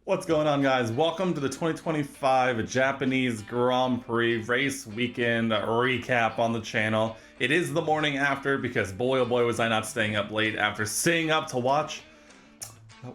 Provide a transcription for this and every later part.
What's going on, guys? Welcome to the 2025 Japanese Grand Prix race weekend recap on the channel. It is the morning after because boy oh boy was I not staying up late after staying up to watch,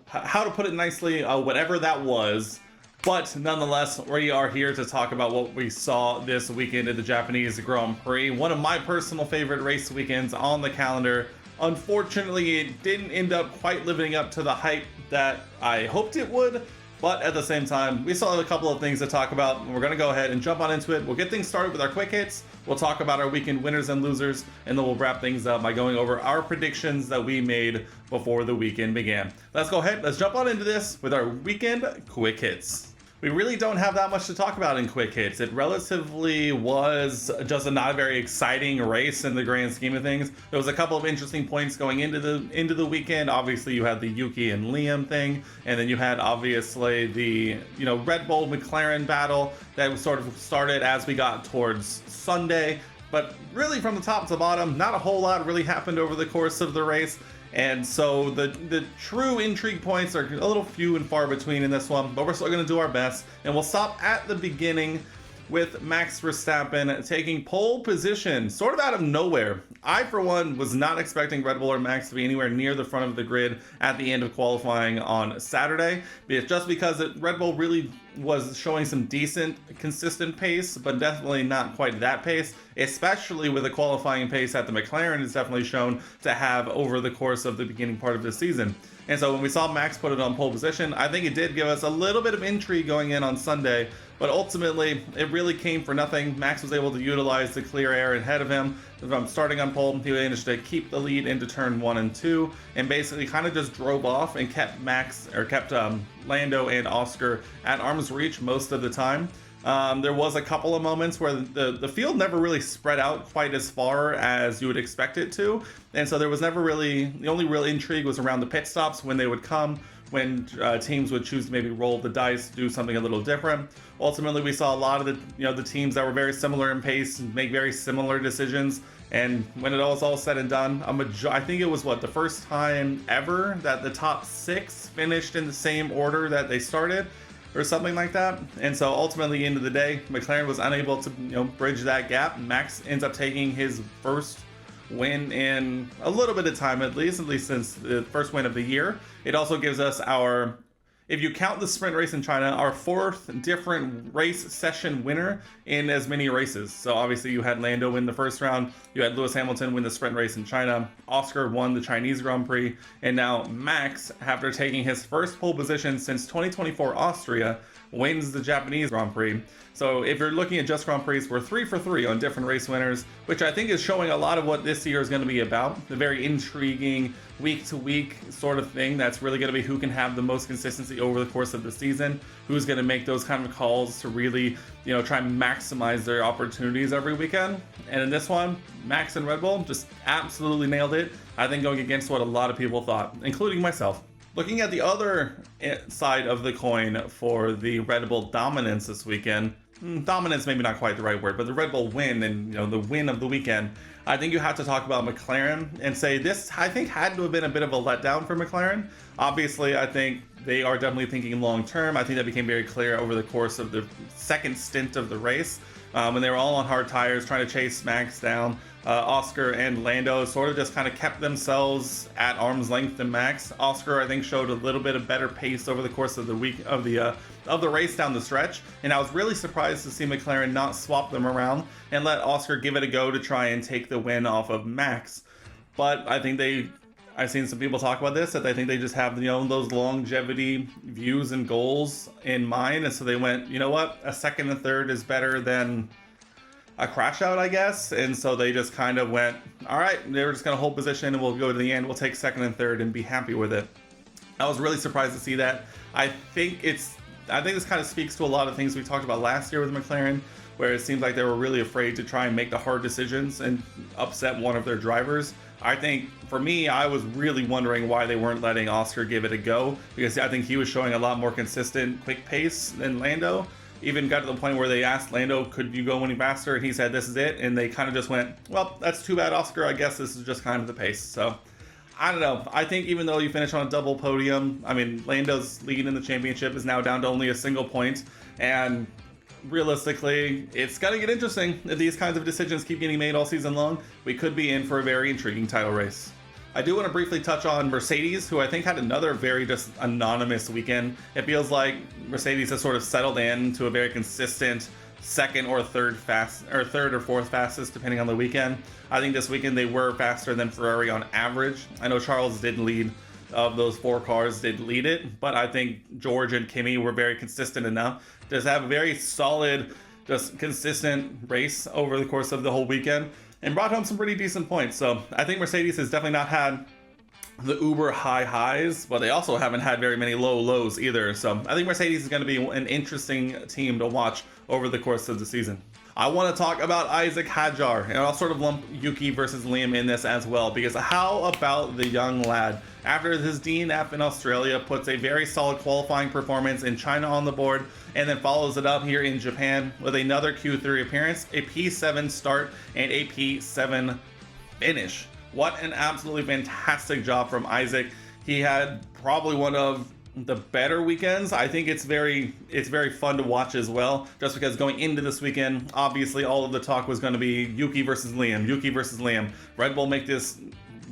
how to put it nicely, whatever that was. But nonetheless, we are here to talk about what we saw this weekend at the Japanese Grand Prix. One of my personal favorite race weekends on the calendar. Unfortunately, it didn't end up quite living up to the hype that I hoped it would. But at the same time, we still have a couple of things to talk about. We're going to go ahead and jump on into it. We'll get things started with our quick hits. We'll talk about our weekend winners and losers, and then we'll wrap things up by going over our predictions that we made before the weekend began. Let's go ahead. Let's jump on into this with our weekend quick hits. We really don't have that much to talk about in quick hits. It relatively was just not a very exciting race in the grand scheme of things. There was a couple of interesting points going into the weekend. Obviously, you had the Yuki and Liam thing, and then you had obviously the Red Bull McLaren battle that sort of started as we got towards Sunday. But really, from the top to bottom, not a whole lot really happened over the course of the race. And so the true intrigue points are a little few and far between in this one, but we're still going to do our best. And we'll stop at the beginning with Max Verstappen taking pole position sort of out of nowhere. I, for one, was not expecting Red Bull or Max to be anywhere near the front of the grid at the end of qualifying on Saturday, just because Red Bull really was showing some decent, consistent pace, but definitely not quite that pace, especially with the qualifying pace that the McLaren has definitely shown to have over the course of the beginning part of the season. And so when we saw Max put it on pole position, I think it did give us a little bit of intrigue going in on Sunday, but ultimately it really came for nothing. Max was able to utilize the clear air ahead of him. From starting on pole, he managed to keep the lead into turn 1 and 2, and basically kind of just drove off and kept Lando and Oscar at arm's reach most of the time. There was a couple of moments where the field never really spread out quite as far as you would expect it to, and so there was never really, the only real intrigue was around the pit stops when they would come, when teams would choose to maybe roll the dice, do something a little different. Ultimately, we saw a lot of the teams that were very similar in pace make very similar decisions. And when it was all said and done, I think it was the first time ever that the top 6 finished in the same order that they started, or something like that. And so ultimately, end of the day, McLaren was unable to bridge that gap. Max ends up taking his first win in a little bit of time, at least since the first win of the year. It also gives us our, if you count the sprint race in China, our 4th different race session winner in as many races. So obviously you had Lando win the first round, you had Lewis Hamilton win the sprint race in China, Oscar won the Chinese Grand Prix, and now Max, after taking his first pole position since 2024 Austria, wins the Japanese Grand Prix. So if you're looking at just Grand Prix, we're 3 for 3 on different race winners, which I think is showing a lot of what this year is going to be about. The very intriguing week-to-week sort of thing that's really going to be who can have the most consistency over the course of the season, who's going to make those kind of calls to really, try and maximize their opportunities every weekend. And in this one, Max and Red Bull just absolutely nailed it. I think going against what a lot of people thought, including myself. Looking at the other side of the coin for the Red Bull dominance this weekend, dominance maybe not quite the right word, but the Red Bull win and the win of the weekend, I think you have to talk about McLaren and say this, I think, had to have been a bit of a letdown for McLaren. Obviously, I think they are definitely thinking long term. I think that became very clear over the course of the second stint of the race, when they were all on hard tires trying to chase Max down. Oscar and Lando sort of just kind of kept themselves at arm's length than Max. Oscar, I think, showed a little bit of better pace over the course of the week of the race down the stretch, and I was really surprised to see McLaren not swap them around and let Oscar give it a go to try and take the win off of Max. But I think I've seen some people talk about this, that they think they just have those longevity views and goals in mind, and so they went, a second and third is better than a crash out, I guess. And so they just kind of went, all right, they're just going to hold position and we'll go to the end, we'll take second and third and be happy with it. I was really surprised to see that. I think this kind of speaks to a lot of things we talked about last year with McLaren, where it seems like they were really afraid to try and make the hard decisions and upset one of their drivers. I think, for me, I was really wondering why they weren't letting Oscar give it a go, because I think he was showing a lot more consistent, quick pace than Lando. Even got to the point where they asked Lando, could you go any faster? And he said, this is it. And they kind of just went, well, that's too bad, Oscar. I guess this is just kind of the pace. So I don't know. I think even though you finish on a double podium, I mean, Lando's lead in the championship is now down to only a single point. And realistically, it's going to get interesting if these kinds of decisions keep getting made all season long. We could be in for a very intriguing title race. I do want to briefly touch on Mercedes, who I think had another very just anonymous weekend. It feels like Mercedes has sort of settled in to a very consistent second or third or fourth fastest, depending on the weekend. I think this weekend they were faster than Ferrari on average. I know Charles did lead, of those 4 cars did lead it, but I think George and Kimi were very consistent enough to have a very solid, just consistent race over the course of the whole weekend and brought home some pretty decent points. So I think Mercedes has definitely not had the uber high highs, but they also haven't had very many low lows either. So I think Mercedes is going to be an interesting team to watch over the course of the season. I want to talk about Isaac Hadjar, and I'll sort of lump Yuki versus Liam in this as well, because how about the young lad? After his DNF in Australia, puts a very solid qualifying performance in China on the board, and then follows it up here in Japan with another Q3 appearance, a P7 start, and a P7 finish. What an absolutely fantastic job from Isaac. He had probably one of the better weekends. I think it's very fun to watch as well, just because going into this weekend, obviously all of the talk was going to be Yuki versus Liam. Red Bull make this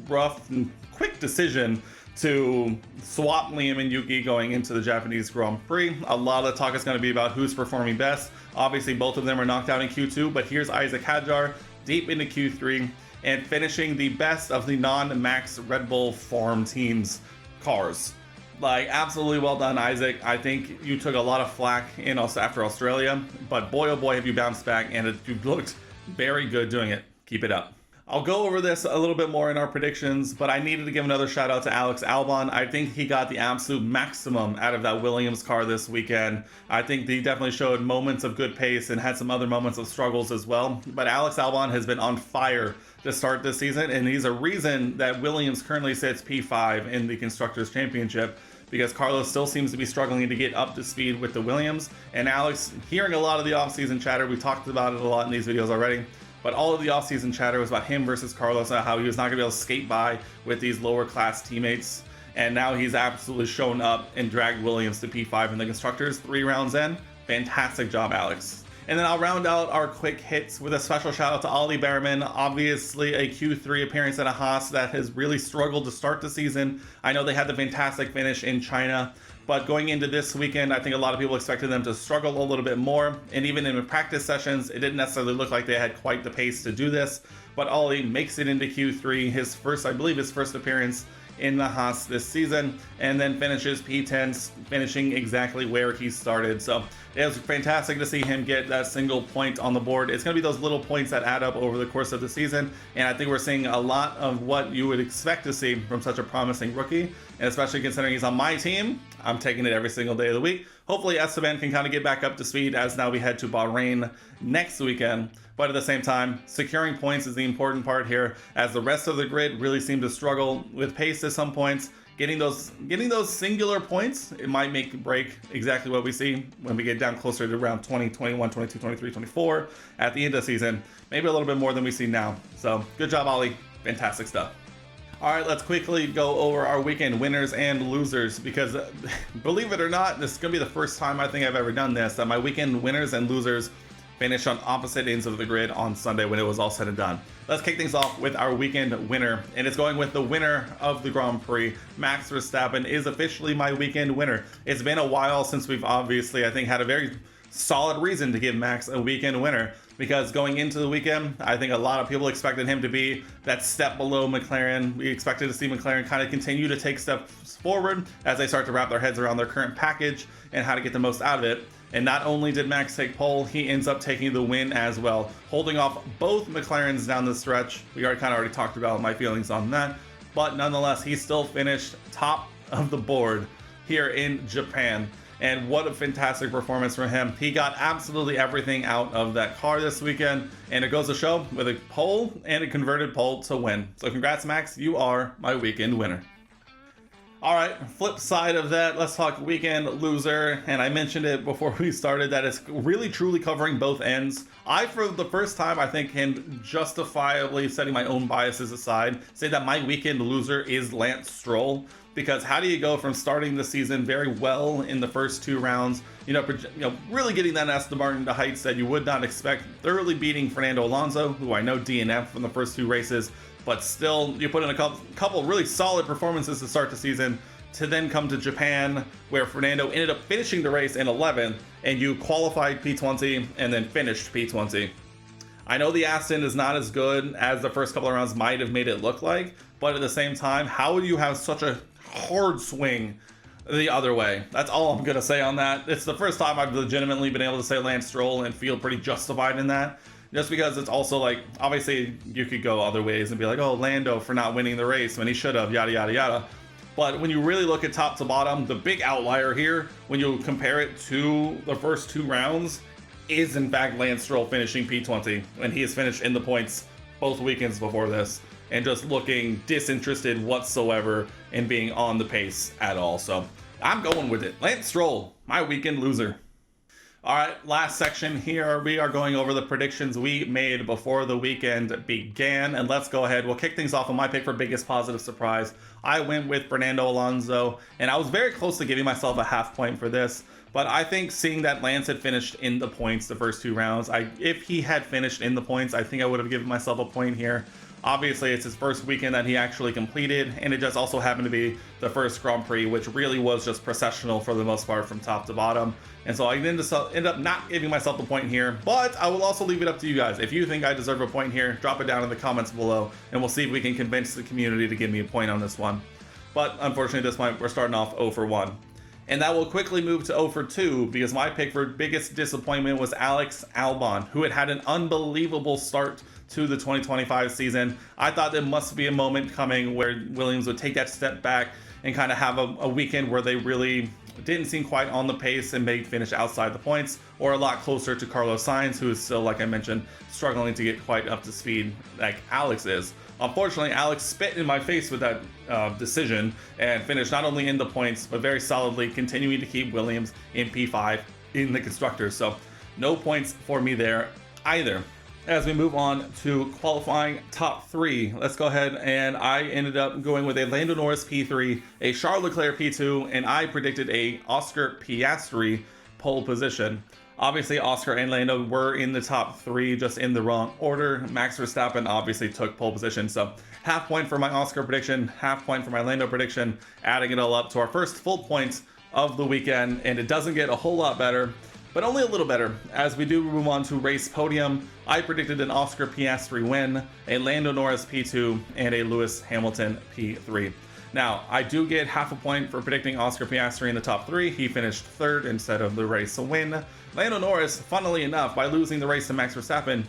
rough and quick decision to swap Liam and Yuki going into the Japanese Grand Prix. A lot of the talk is going to be about who's performing best. Obviously both of them are knocked out in Q2, but here's Isaac Hadjar deep into Q3 and finishing the best of the non-Max Red Bull farm teams cars. Like, absolutely well done, Isaac. I think you took a lot of flack after Australia, but boy, oh boy, have you bounced back, and you looked very good doing it. Keep it up. I'll go over this a little bit more in our predictions, but I needed to give another shout out to Alex Albon. I think he got the absolute maximum out of that Williams car this weekend. I think he definitely showed moments of good pace and had some other moments of struggles as well. But Alex Albon has been on fire to start this season, and he's a reason that Williams currently sits P5 in the Constructors' Championship, because Carlos still seems to be struggling to get up to speed with the Williams. And Alex, hearing a lot of the offseason chatter, we talked about it a lot in these videos already, but all of the offseason chatter was about him versus Carlos and how he was not going to be able to skate by with these lower class teammates. And now he's absolutely shown up and dragged Williams to P5 in the Constructors 3 rounds in. Fantastic job, Alex. And then I'll round out our quick hits with a special shout out to Ollie Behrman. Obviously a Q3 appearance at a Haas that has really struggled to start the season. I know they had the fantastic finish in China, but going into this weekend, I think a lot of people expected them to struggle a little bit more. And even in practice sessions, it didn't necessarily look like they had quite the pace to do this. But Ollie makes it into Q3, his first appearance in the Haas this season, and then finishes P10, finishing exactly where he started. So it was fantastic to see him get that single point on the board. It's going to be those little points that add up over the course of the season, and I think we're seeing a lot of what you would expect to see from such a promising rookie, and especially considering he's on my team, I'm taking it every single day of the week. Hopefully Esteban can kind of get back up to speed as now we head to Bahrain next weekend. But at the same time, securing points is the important part here, as the rest of the grid really seemed to struggle with pace at some points. Getting those singular points, it might make or break exactly what we see when we get down closer to around 20, 21, 22, 23, 24 at the end of the season. Maybe a little bit more than we see now. So good job, Ollie. Fantastic stuff. All right, let's quickly go over our weekend winners and losers, because believe it or not, this is going to be the first time I think I've ever done this, that my weekend winners and losers finished on opposite ends of the grid on Sunday when it was all said and done. Let's kick things off with our weekend winner, and it's going with the winner of the Grand Prix. Max Verstappen is officially my weekend winner. It's been a while since we've obviously, I think, had a very solid reason to give Max a weekend winner, because going into the weekend, I think a lot of people expected him to be that step below McLaren. We expected to see McLaren kind of continue to take steps forward as they start to wrap their heads around their current package and how to get the most out of it. And not only did Max take pole, he ends up taking the win as well, holding off both McLarens down the stretch. We already talked about my feelings on that, but nonetheless, he still finished top of the board here in Japan. And what a fantastic performance from him. He got absolutely everything out of that car this weekend, and it goes to show with a pole and a converted pole to win. So congrats, Max, you are my weekend winner. All right, flip side of that, let's talk weekend loser. And I mentioned it before we started that it's really truly covering both ends. I, for the first time, I think can justifiably, setting my own biases aside, say that my weekend loser is Lance Stroll. Because how do you go from starting the season very well in the first 2 rounds, really getting that Aston Martin to heights that you would not expect, thoroughly beating Fernando Alonso, who I know DNF from the first 2 races, but still you put in a couple really solid performances to start the season, to then come to Japan, where Fernando ended up finishing the race in 11th, and you qualified P20 and then finished P20. I know the Aston is not as good as the first couple of rounds might have made it look like, but at the same time, how would you have such a hard swing the other way? That's all I'm gonna say on that. It's the first time I've legitimately been able to say Lance Stroll and feel pretty justified in that. Just because it's also like, obviously you could go other ways and be like, oh, Lando for not winning the race when he should have, yada yada yada. But when you really look at top to bottom, the big outlier here, when you compare it to the first 2 rounds, is in fact Lance Stroll finishing P20, and he has finished in the points both weekends before this, and just looking disinterested whatsoever in being on the pace at all. So I'm going with it. Lance Stroll, my weekend loser. All right, last section here. We are going over the predictions we made before the weekend began. And let's go ahead. We'll kick things off with my pick for biggest positive surprise. I went with Fernando Alonso, and I was very close to giving myself a half point for this. But I think seeing that Lance had finished in the points the first 2 rounds, if he had finished in the points, I think I would have given myself a point here. Obviously, it's his first weekend that he actually completed, and it just also happened to be the first Grand Prix, which really was just processional for the most part from top to bottom. And so I ended up not giving myself a point here, but I will also leave it up to you guys. If you think I deserve a point here, drop it down in the comments below, and we'll see if we can convince the community to give me a point on this one. But unfortunately, this point, we're starting off 0 for 1. And that will quickly move to 0 for 2, because my pick for biggest disappointment was Alex Albon, who had an unbelievable start to the 2025 season. I thought there must be a moment coming where Williams would take that step back and kind of have a weekend where they really didn't seem quite on the pace and may finish outside the points, or a lot closer to Carlos Sainz, who is still, like I mentioned, struggling to get quite up to speed like Alex is. Unfortunately, Alex spit in my face with that decision and finished not only in the points, but very solidly continuing to keep Williams in P5 in the Constructors. So no points for me there either. As we move on to qualifying top 3, let's go ahead, and I ended up going with a Lando Norris P3, a Charles Leclerc P2, and I predicted a Oscar Piastri pole position. Obviously, Oscar and Lando were in the top 3, just in the wrong order. Max Verstappen obviously took pole position, so half point for my Oscar prediction, half point for my Lando prediction, adding it all up to our first full point of the weekend, and it doesn't get a whole lot better, but only a little better. As we do move on to race podium, I predicted an Oscar Piastri win, a Lando Norris P2, and a Lewis Hamilton P3. Now, I do get half a point for predicting Oscar Piastri in the top 3. He finished 3rd instead of the race win. Lando Norris, funnily enough, by losing the race to Max Verstappen,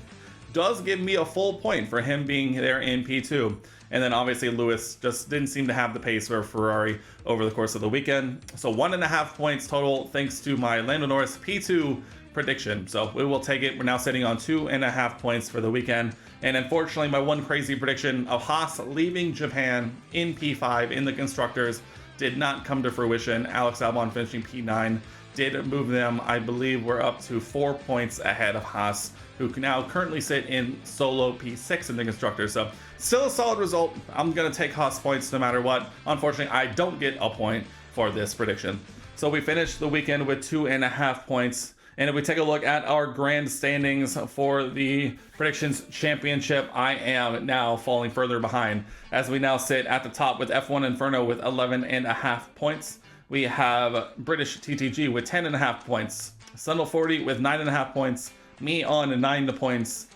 does give me a full point for him being there in P2. And then obviously Lewis just didn't seem to have the pace for Ferrari over the course of the weekend. So 1.5 points total thanks to my Lando Norris P2 prediction. So we will take it. We're now sitting on 2.5 points for the weekend. And unfortunately, my one crazy prediction of Haas leaving Japan in P5 in the Constructors did not come to fruition. Alex Albon finishing P9 did move them. I believe we're up to 4 points ahead of Haas, who now currently sit in solo P6 in the Constructors. So still a solid result. I'm going to take Haas points no matter what. Unfortunately, I don't get a point for this prediction. So we finished the weekend with 2.5 points. And if we take a look at our grand standings for the Predictions Championship, I am now falling further behind, as we now sit at the top with F1 Inferno with 11.5 points. We have British TTG with 10.5 points, Sundal 40 with 9.5 points, me on 9 points,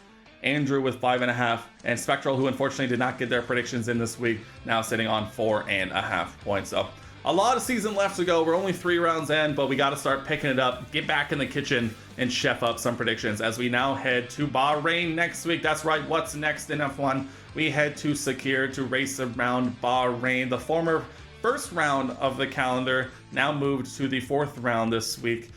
Andrew with 5.5, and Spectral, who unfortunately did not get their predictions in this week, now sitting on 4.5 points. So a lot of season left to go. We're only 3 rounds in, but we got to start picking it up, get back in the kitchen, and chef up some predictions as we now head to Bahrain next week. That's right, what's next in F1? We head to Sakir to race around Bahrain, the former first round of the calendar now moved to the 4th round this week.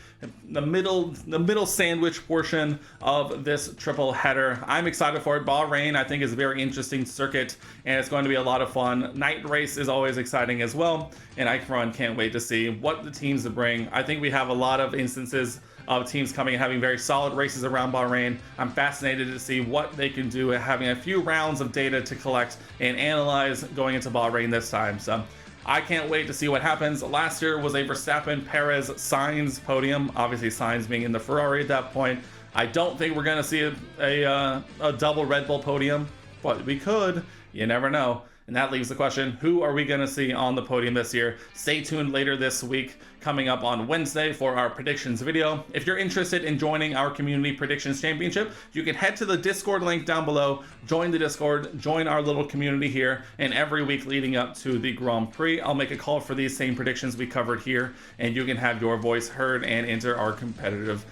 The middle sandwich portion of this triple header. I'm excited for it. Bahrain, I think, is a very interesting circuit, and it's going to be a lot of fun. Night race is always exciting as well, and I can't wait to see what the teams bring. I think we have a lot of instances of teams coming and having very solid races around Bahrain. I'm fascinated to see what they can do, having a few rounds of data to collect and analyze going into Bahrain this time. So I can't wait to see what happens. Last year was a Verstappen, Perez, Sainz podium. Obviously, Sainz being in the Ferrari at that point. I don't think we're going to see a double Red Bull podium, but we could. You never know. And that leaves the question, who are we going to see on the podium this year? Stay tuned later this week, coming up on Wednesday for our predictions video. If you're interested in joining our Community Predictions Championship, you can head to the Discord link down below, join the Discord, join our little community here, and every week leading up to the Grand Prix, I'll make a call for these same predictions we covered here, and you can have your voice heard and enter our competitive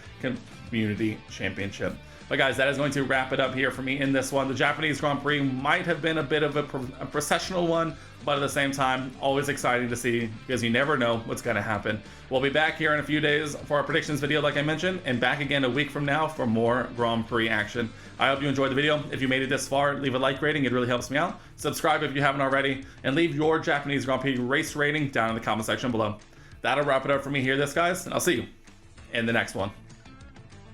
Community Championship. But guys, that is going to wrap it up here for me in this one. The Japanese Grand Prix might have been a bit of a processional one, but at the same time, always exciting to see because you never know what's going to happen. We'll be back here in a few days for our predictions video, like I mentioned, and back again a week from now for more Grand Prix action. I hope you enjoyed the video. If you made it this far, leave a like rating. It really helps me out. Subscribe if you haven't already, and leave your Japanese Grand Prix race rating down in the comment section below. That'll wrap it up for me here, guys, and I'll see you in the next one.